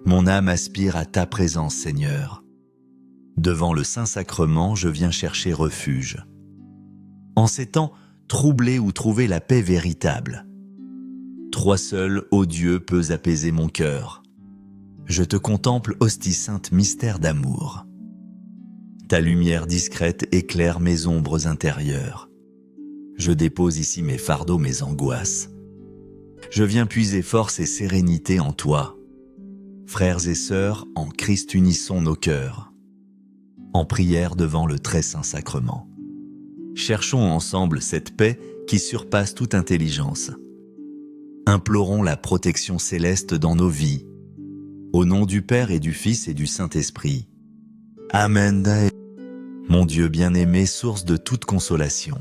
Mon âme aspire à ta présence, Seigneur. Devant le Saint-Sacrement, je viens chercher refuge. En ces temps, troubler ou trouver la paix véritable. Toi seul, ô Dieu, peux apaiser mon cœur. Je te contemple, hostie sainte, mystère d'amour. Ta lumière discrète éclaire mes ombres intérieures. Je dépose ici mes fardeaux, mes angoisses. Je viens puiser force et sérénité en toi. Frères et sœurs, en Christ unissons nos cœurs. En prière devant le très saint sacrement. Cherchons ensemble cette paix qui surpasse toute intelligence. Implorons la protection céleste dans nos vies. Au nom du Père et du Fils et du Saint-Esprit. Amen. Mon Dieu bien-aimé, source de toute consolation.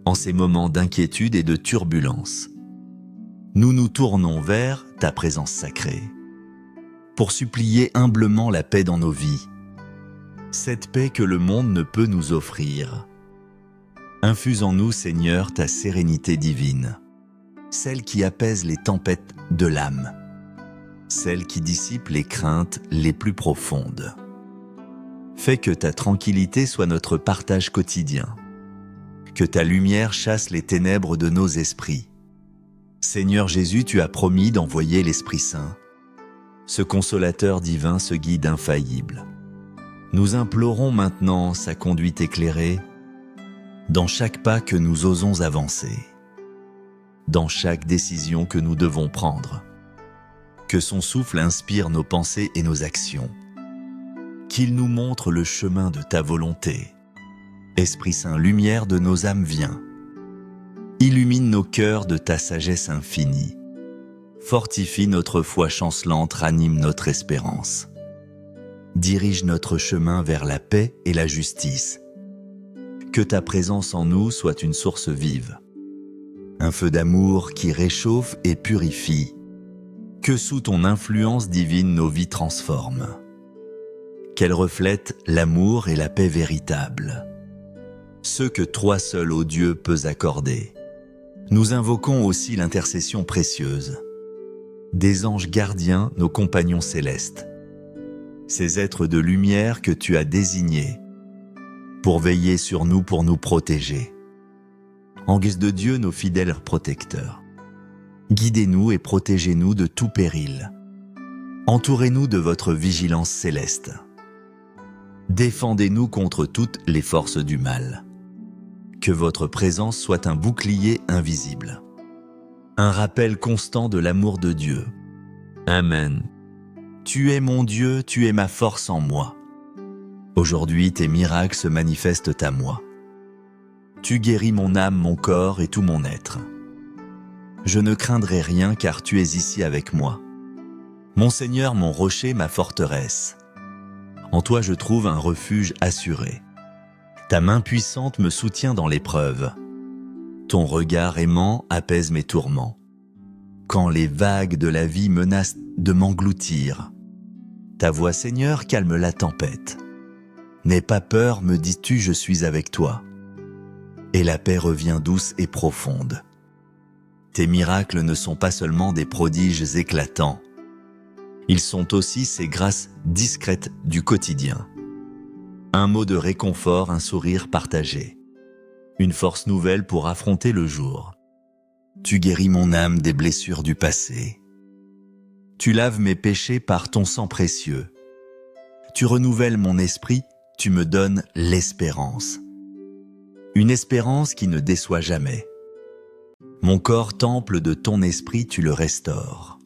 En ces moments d'inquiétude et de turbulence, nous nous tournons vers ta présence sacrée, pour supplier humblement la paix dans nos vies, cette paix que le monde ne peut nous offrir. Infuse en nous, Seigneur, ta sérénité divine, celle qui apaise les tempêtes de l'âme, celle qui dissipe les craintes les plus profondes. Fais que ta tranquillité soit notre partage quotidien, que ta lumière chasse les ténèbres de nos esprits. Seigneur Jésus, tu as promis d'envoyer l'Esprit Saint, ce consolateur divin, ce guide infaillible. Nous implorons maintenant sa conduite éclairée dans chaque pas que nous osons avancer, dans chaque décision que nous devons prendre. Que son souffle inspire nos pensées et nos actions, qu'il nous montre le chemin de ta volonté. Esprit Saint, lumière de nos âmes, viens. Illumine nos cœurs de ta sagesse infinie. Fortifie notre foi chancelante, ranime notre espérance. Dirige notre chemin vers la paix et la justice. Que ta présence en nous soit une source vive, un feu d'amour qui réchauffe et purifie. Que sous ton influence divine nos vies transforment. Qu'elles reflètent l'amour et la paix véritable, ceux que toi seul, ô Dieu, peux accorder. Nous invoquons aussi l'intercession précieuse des anges gardiens, nos compagnons célestes, ces êtres de lumière que tu as désignés pour veiller sur nous, pour nous protéger. En guise de Dieu, nos fidèles protecteurs, guidez-nous et protégez-nous de tout péril. Entourez-nous de votre vigilance céleste. Défendez-nous contre toutes les forces du mal. Que votre présence soit un bouclier invisible, un rappel constant de l'amour de Dieu. Amen. Tu es mon Dieu, tu es ma force en moi. Aujourd'hui, tes miracles se manifestent à moi. Tu guéris mon âme, mon corps et tout mon être. Je ne craindrai rien car tu es ici avec moi. Mon Seigneur, mon rocher, ma forteresse. En toi je trouve un refuge assuré. Ta main puissante me soutient dans l'épreuve. Ton regard aimant apaise mes tourments. Quand les vagues de la vie menacent de m'engloutir, ta voix, Seigneur, calme la tempête. N'aie pas peur, me dis-tu, je suis avec toi. Et la paix revient douce et profonde. Tes miracles ne sont pas seulement des prodiges éclatants, ils sont aussi ces grâces discrètes du quotidien. Un mot de réconfort, un sourire partagé, une force nouvelle pour affronter le jour. Tu guéris mon âme des blessures du passé. Tu laves mes péchés par ton sang précieux. Tu renouvelles mon esprit, tu me donnes l'espérance. Une espérance qui ne déçoit jamais. Mon corps, temple de ton esprit, tu le restaures.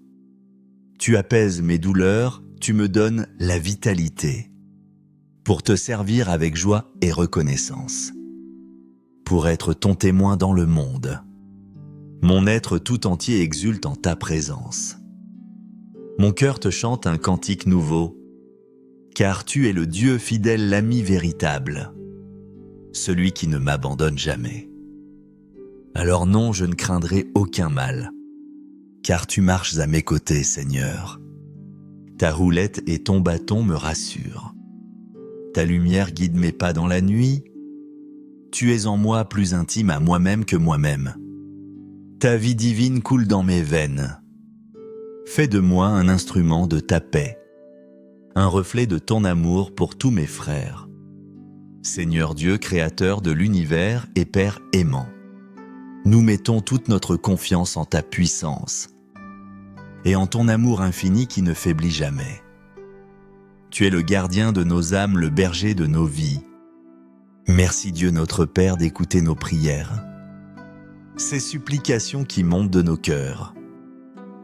Tu apaises mes douleurs, tu me donnes la vitalité. Pour te servir avec joie et reconnaissance. Pour être ton témoin dans le monde. Mon être tout entier exulte en ta présence. Mon cœur te chante un cantique nouveau, car tu es le Dieu fidèle, l'ami véritable, celui qui ne m'abandonne jamais. Alors non, je ne craindrai aucun mal, car tu marches à mes côtés, Seigneur. Ta roulette et ton bâton me rassurent. Ta lumière guide mes pas dans la nuit. Tu es en moi plus intime à moi-même que moi-même. Ta vie divine coule dans mes veines. Fais de moi un instrument de ta paix, un reflet de ton amour pour tous mes frères. Seigneur Dieu, créateur de l'univers et Père aimant, nous mettons toute notre confiance en ta puissance et en ton amour infini qui ne faiblit jamais. Tu es le gardien de nos âmes, le berger de nos vies. Merci Dieu notre Père d'écouter nos prières, ces supplications qui montent de nos cœurs.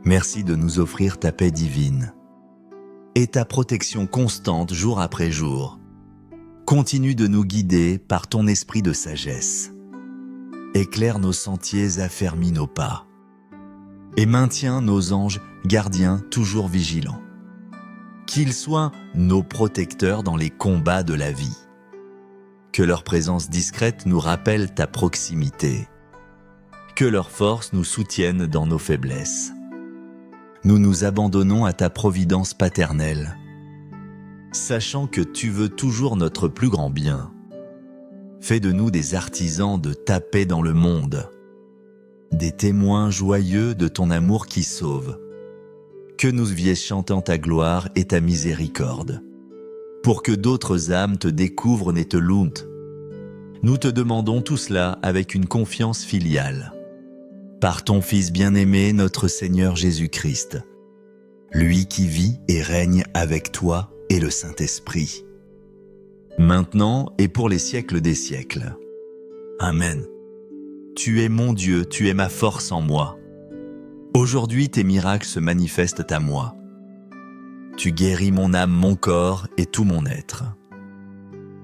Merci de nous offrir ta paix divine et ta protection constante jour après jour. Continue de nous guider par ton esprit de sagesse. Éclaire nos sentiers, affermis nos pas et maintiens nos anges gardiens toujours vigilants. Qu'ils soient nos protecteurs dans les combats de la vie. Que leur présence discrète nous rappelle ta proximité. Que leur force nous soutienne dans nos faiblesses. Nous nous abandonnons à ta providence paternelle, sachant que tu veux toujours notre plus grand bien. Fais de nous des artisans de ta paix dans le monde, des témoins joyeux de ton amour qui sauve. Que nous vivions chantant ta gloire et ta miséricorde, pour que d'autres âmes te découvrent et te louent. Nous te demandons tout cela avec une confiance filiale. Par ton Fils bien-aimé, notre Seigneur Jésus-Christ, lui qui vit et règne avec toi et le Saint-Esprit, maintenant et pour les siècles des siècles. Amen. Tu es mon Dieu, tu es ma force en moi. Aujourd'hui, tes miracles se manifestent à moi. Tu guéris mon âme, mon corps et tout mon être.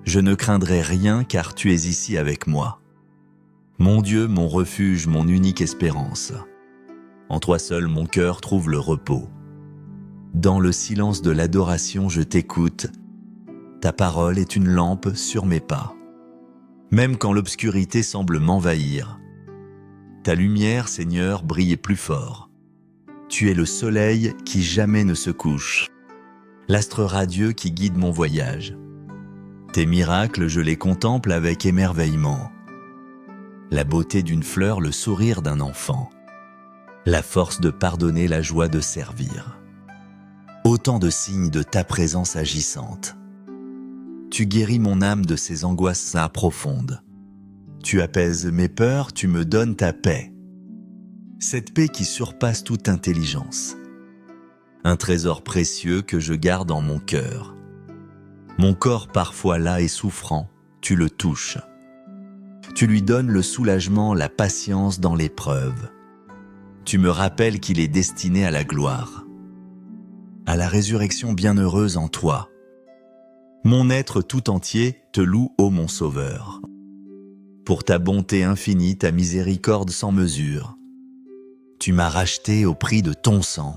Je ne craindrai rien car tu es ici avec moi. Mon Dieu, mon refuge, mon unique espérance. En toi seul, mon cœur trouve le repos. Dans le silence de l'adoration, je t'écoute. Ta parole est une lampe sur mes pas. Même quand l'obscurité semble m'envahir, ta lumière, Seigneur, brille plus fort. Tu es le soleil qui jamais ne se couche, l'astre radieux qui guide mon voyage. Tes miracles, je les contemple avec émerveillement. La beauté d'une fleur, le sourire d'un enfant, la force de pardonner, la joie de servir. Autant de signes de ta présence agissante. Tu guéris mon âme de ses angoisses profondes. Tu apaises mes peurs, tu me donnes ta paix. Cette paix qui surpasse toute intelligence. Un trésor précieux que je garde en mon cœur. Mon corps parfois las et souffrant, tu le touches. Tu lui donnes le soulagement, la patience dans l'épreuve. Tu me rappelles qu'il est destiné à la gloire, à la résurrection bienheureuse en toi. Mon être tout entier te loue, ô mon Sauveur. Pour ta bonté infinie, ta miséricorde sans mesure. Tu m'as racheté au prix de ton sang.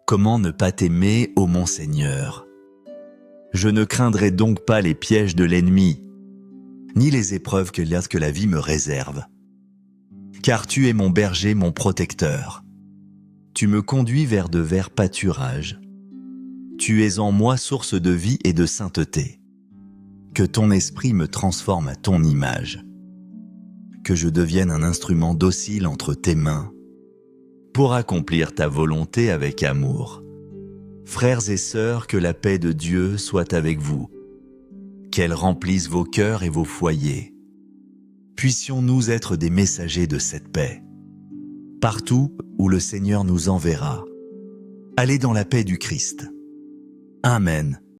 Comment ne pas t'aimer, ô mon Seigneur? Je ne craindrai donc pas les pièges de l'ennemi, ni les épreuves que la vie me réserve. Car tu es mon berger, mon protecteur. Tu me conduis vers de verts pâturages. Tu es en moi source de vie et de sainteté. Que ton esprit me transforme à ton image. Que je devienne un instrument docile entre tes mains, pour accomplir ta volonté avec amour. Frères et sœurs, que la paix de Dieu soit avec vous. Qu'elle remplisse vos cœurs et vos foyers. Puissions-nous être des messagers de cette paix, partout où le Seigneur nous enverra. Allez dans la paix du Christ. Amen.